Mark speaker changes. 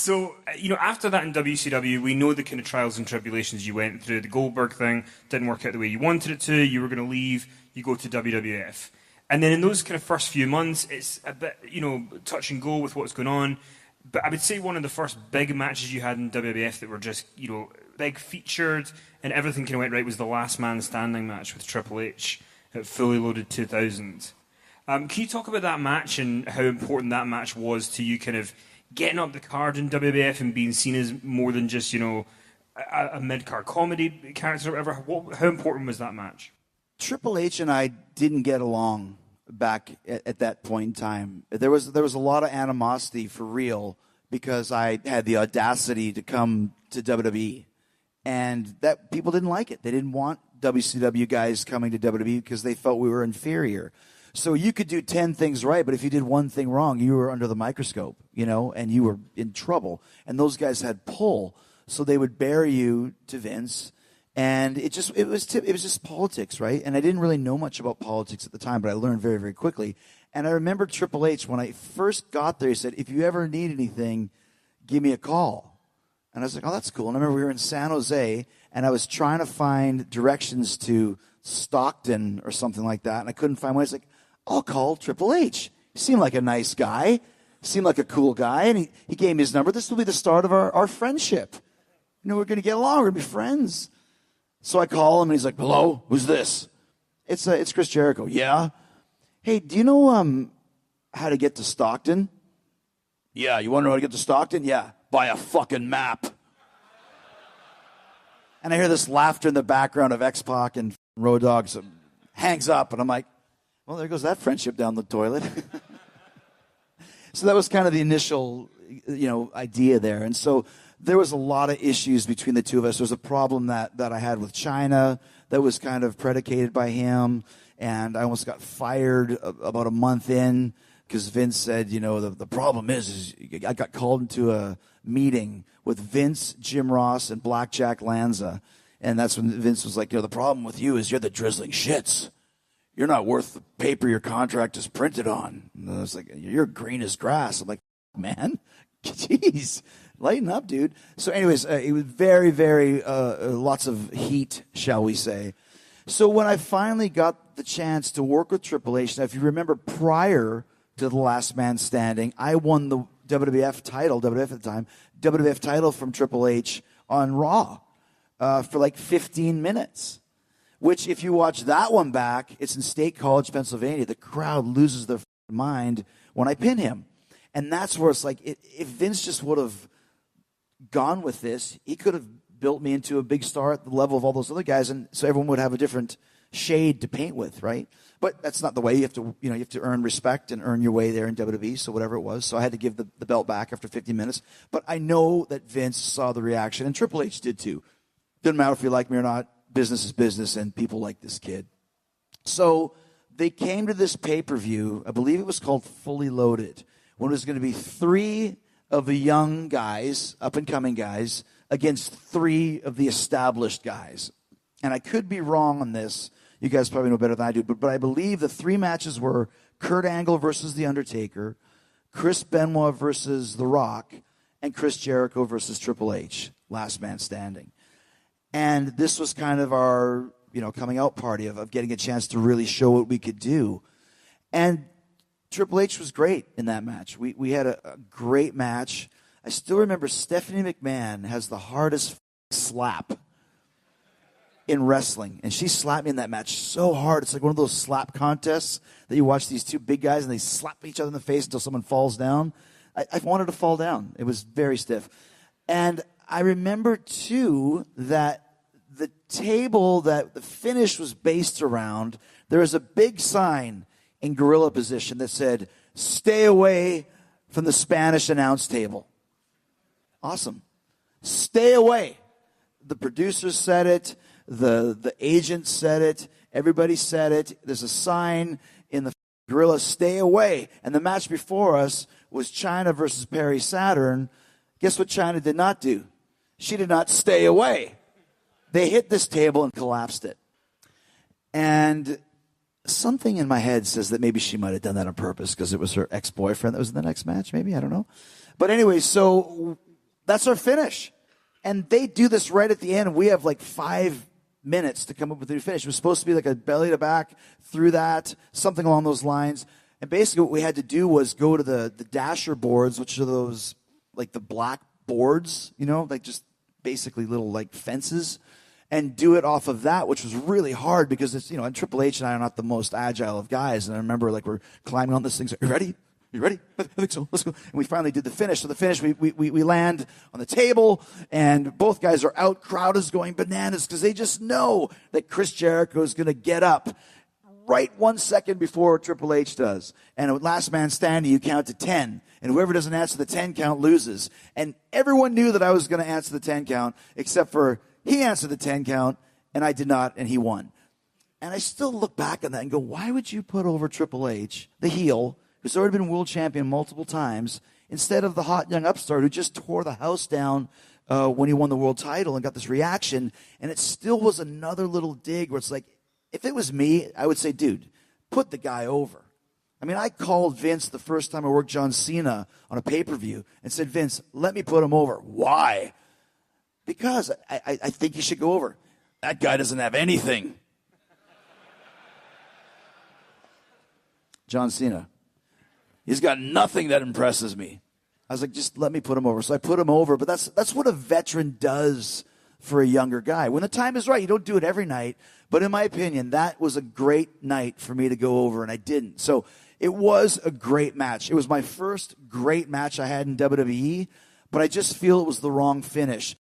Speaker 1: So, after that in WCW, we know the kind of trials and tribulations you went through. The Goldberg thing didn't work out the way you wanted it to. You were going to leave. You go to WWF. And then in those kind of first few months, it's a bit, touch and go with what's going on. But I would say one of the first big matches you had in WWF that were just, big featured and everything kind of went right was the Last Man Standing match with Triple H at Fully Loaded 2000. Can you talk about that match and how important that match was to you kind of getting up the card in WWF and being seen as more than just, a mid-card comedy character or whatever? How important was that match?
Speaker 2: Triple H and I didn't get along back at that point in time. There was a lot of animosity for real because I had the audacity to come to WWE, and that people didn't like it. They didn't want WCW guys coming to WWE because they felt we were inferior. So you could do 10 things right, but if you did one thing wrong, you were under the microscope, and you were in trouble. And those guys had pull, so they would bear you to Vince. And it was just politics, right? And I didn't really know much about politics at the time, but I learned very, very quickly. And I remember Triple H, when I first got there, he said, if you ever need anything, give me a call. And I was like, oh, that's cool. And I remember we were in San Jose, and I was trying to find directions to Stockton or something like that, and I couldn't find one. I was like, I'll call Triple H. He seemed like a nice guy. He seemed like a cool guy, and he gave me his number. This will be the start of our friendship. We're going to get along. We're going to be friends. So I call him, and he's like, hello, who's this? It's Chris Jericho. Yeah? Hey, do you know how to get to Stockton? Yeah, you want to know how to get to Stockton? Yeah, buy a fucking map. And I hear this laughter in the background of X-Pac and Road Dogg. So hangs up, and I'm like, well, there goes that friendship down the toilet. So that was kind of the initial, idea there. And so there was a lot of issues between the two of us. There was a problem that I had with China that was kind of predicated by him, and I almost got fired about a month in because Vince said, the problem is I got called into a meeting with Vince, Jim Ross, and Blackjack Lanza, and that's when Vince was like, the problem with you is you're the drizzling shits. You're not worth the paper your contract is printed on. And I was like, you're green as grass. I'm like, man, jeez. Lighten up, dude. So anyways, it was very, very, lots of heat, shall we say. So when I finally got the chance to work with Triple H, now if you remember prior to the Last Man Standing, I won the WWF title from Triple H on Raw for like 15 minutes. Which, if you watch that one back, it's in State College, Pennsylvania. The crowd loses their mind when I pin him. And that's where it's like, if Vince just would have gone with this, he could have built me into a big star at the level of all those other guys, and so everyone would have a different shade to paint with, right? But that's not the way. You have to earn respect and earn your way there in WWE, so whatever it was. So I had to give the belt back after 15 minutes. But I know that Vince saw the reaction, and Triple H did too. Didn't matter if you like me or not. Business is business, and people like this kid. So they came to this pay-per-view, I believe it was called Fully Loaded, when it was going to be 3 of the young guys, up-and-coming guys, against 3 of the established guys. And I could be wrong on this. You guys probably know better than I do. But I believe the 3 matches were Kurt Angle versus The Undertaker, Chris Benoit versus The Rock, and Chris Jericho versus Triple H, Last Man Standing. And this was kind of our, coming out party of getting a chance to really show what we could do. And Triple H was great in that match. We had a great match. I still remember Stephanie McMahon has the hardest slap in wrestling. And she slapped me in that match so hard. It's like one of those slap contests that you watch these 2 big guys and they slap each other in the face until someone falls down. I wanted to fall down. It was very stiff. And I remember, too, that the table that the finish was based around, there was a big sign in gorilla position that said, stay away from the Spanish announce table. Awesome. Stay away. The producers said it. The agent said it. Everybody said it. There's a sign in the gorilla, stay away. And the match before us was Chyna versus Perry Saturn. Guess what Chyna did not do? She did not stay away. They hit this table and collapsed it. And something in my head says that maybe she might have done that on purpose because it was her ex-boyfriend that was in the next match, maybe. I don't know. But anyway, so That's our finish. And they do this right at the end, and we have like 5 minutes to come up with a new finish. It was supposed to be like a belly to back through that, something along those lines. And basically what we had to do was go to the dasher boards, which are those, like the black boards, like just basically little like fences, and do it off of that, which was really hard because it's, and Triple H and I are not the most agile of guys. And I remember like we're climbing on this thing. So, you ready? You ready? I think so. Let's go. And we finally did the finish. So the finish, we land on the table, and both guys are out. Crowd is going bananas because they just know that Chris Jericho is going to get up right 1 second before Triple H does. And at last man standing, you count to 10. And whoever doesn't answer the 10 count loses. And everyone knew that I was going to answer the 10 count, except for he answered the 10 count, and I did not, and he won. And I still look back on that and go, why would you put over Triple H, the heel, who's already been world champion multiple times, instead of the hot young upstart who just tore the house down when he won the world title and got this reaction? And it still was another little dig where it's like, if it was me, I would say, dude, put the guy over. I mean, I called Vince the first time I worked John Cena on a pay-per-view and said, Vince, let me put him over. Why? Because I think he should go over. That guy doesn't have anything. John Cena. He's got nothing that impresses me. I was like, just let me put him over. So I put him over. But that's what a veteran does for a younger guy. When the time is right, you don't do it every night. But in my opinion, that was a great night for me to go over, and I didn't. So it was a great match. It was my first great match I had in WWE, but I just feel it was the wrong finish.